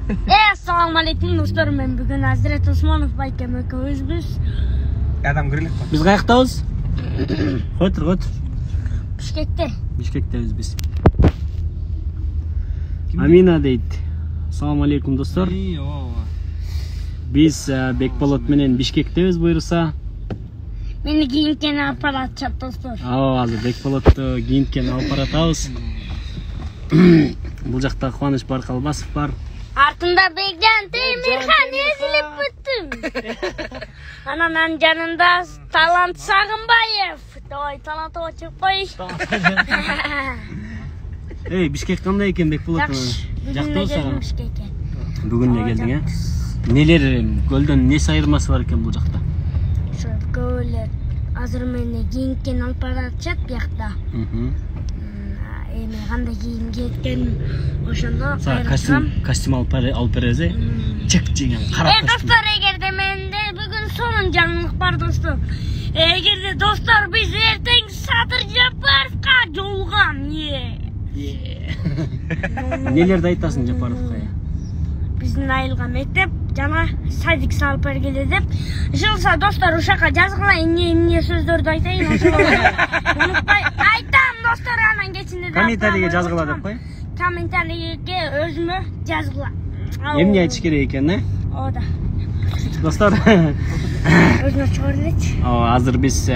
Assalamu alaikum dostlar, men bugün Hazret Osmanov baykem ekibimiz. Adam girilik. Biz qayerdabiz? O'tir. Bishkekdamiz biz. Amina deydi. Assalomu alaykum dostlar. Biz Bekbolot menen Bishkekdamiz buyursa. Meni giyinken aparat çap dostlar. Hozir Bekbolotni giyinken aparatamiz. Bu жақта Қуаныш Барқалбасов бар. Артында Бекжан Темирхан ezilip büttüm. Ananın canında Talant Sağınбаев. Давай талант açıp koy. Ey, Bishkek qanday ekan Bekbolot? Жақсы саған. Бүгін не келдің, а? Нелер көлдөн несі айырмасы бар екен бұл жақта? Көлер. Азыр мені гийинкен алпарат чат бияқта. Эми кандай кийим кийген ошондо костюм алып березе чек жеген кара костюм. Достор, эгерде менде бүгүн сонун жаңылык бар достор. Эгерде достор биз эртең Садыр Жапаровго жолугам. Нелерди айтасың Жапаровго? Биздин айылга мектеп жана садик салып бергиле деп. Жылса достор ушака жазгыла эмне сөздөрдү айтайын ошону унутпай айтам достор, анан кечинде комментарийге жазгыла деп кой. Комментарийге өзүмө жазгыла. Эмне айтыш керек экен, э? Оода. Достор, өзүнө чыгарылычы. Азыр биз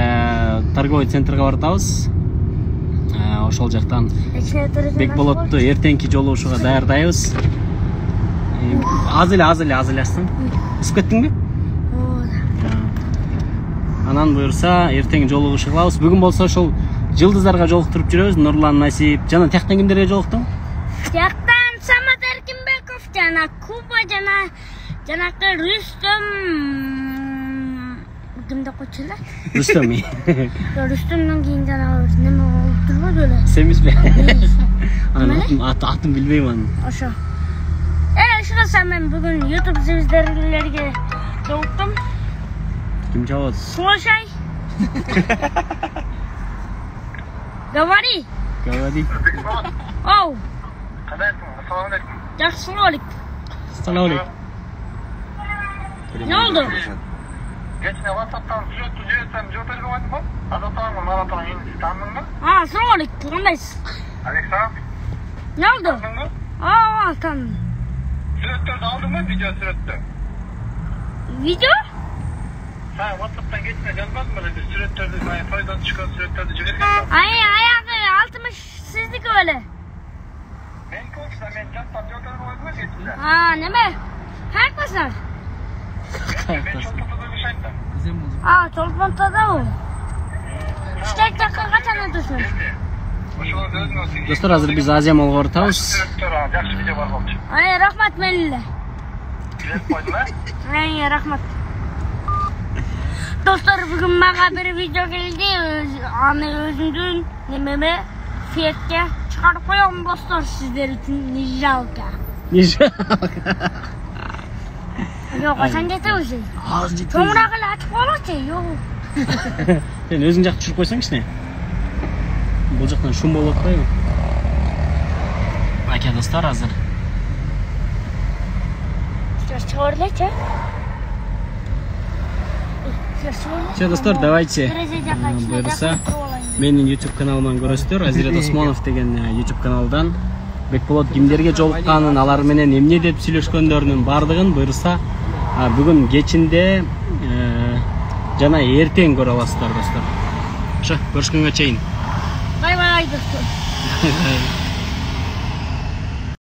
торговый центрге баратабыз. Ошол жактан Bekbolotду эртеңки жолугушууга даярдайбыз. Аз эле астын. Ысып кеттиңби? Оода. Анан буюрса эртең жолугушуу кылабыз. Бүгүн болсо ошол жылдыздарга жолуктуруп жүрөбүз. Нурлан Насип жана тияктан кимдерге жолуктуң? Тияктан Самат Эркинбеков жана Куба жанакы Рүстөм. Кимде койчу эле? Рүстөм. Рүстөмдөн кийин жана неме болуп турбойбу эле? Семизби? Анын атын билбейм анын. Ошо. Ошондо мен бүгүн YouTube звездалерге жолуктум. Ким жабат? Слушай. Говори. Оу. Assalamu alaikum. Жақсылық. Assalamu alaikum. Ne oldu? Geçen WhatsApp'tan sürekli cihazdan cevapları var mı? Azatlar mı? Maratona indi. Tanıdın mı? Assalamu alaikum. Qandaysiz? Alexa. Ne oldu? Tanıdın mı? Tanıdım. Sürekli aldın mı? Video sürekli. Video? Ha, WhatsApp'tan geçme gelmez mi? Sürekli faydadan çıkan sürekli cihazdan. Ayağı 60 sizlik öyle. Ben konuşsam ben cevaptan cevapları var mı? Geçti. Neme? Haklısın. Ben çok tutuduğum bir şeyim de. Tolpontada o. İşte dakika kaçan ödüsün. Dostlar, hazır biz Azia Molga baratабыз. Yaxshi video var oldu. Rahmat menile. Bilip koydun ha? Rahmat. Dostlar, bugün bana bir video geldi. Özümdün nememe fiyatke çıkarıp koyalım dostlar sizler için. Nijalka. Yok, sen getirmişsin. Sonra kılı açık olursa yok. Sen özün жақты жүріп қойсаң ішіне. Бұл жақтан шум болып қой. Әке достар, hazır. Çıkarılır. Все, достар, давайте бұйырса менің YouTube каналыман көресіздер. Азирет Осмонов деген YouTube каналдан Bekbolot кимдерге жолукканын, алар менен эмне деп сүйлөшкөндөрүнүн бардыгын буйрса бүгүн кечинде жана эртең көрө аласыздар достор. Ошо, көрүшкөнгө чейин. Bay bay dostlar.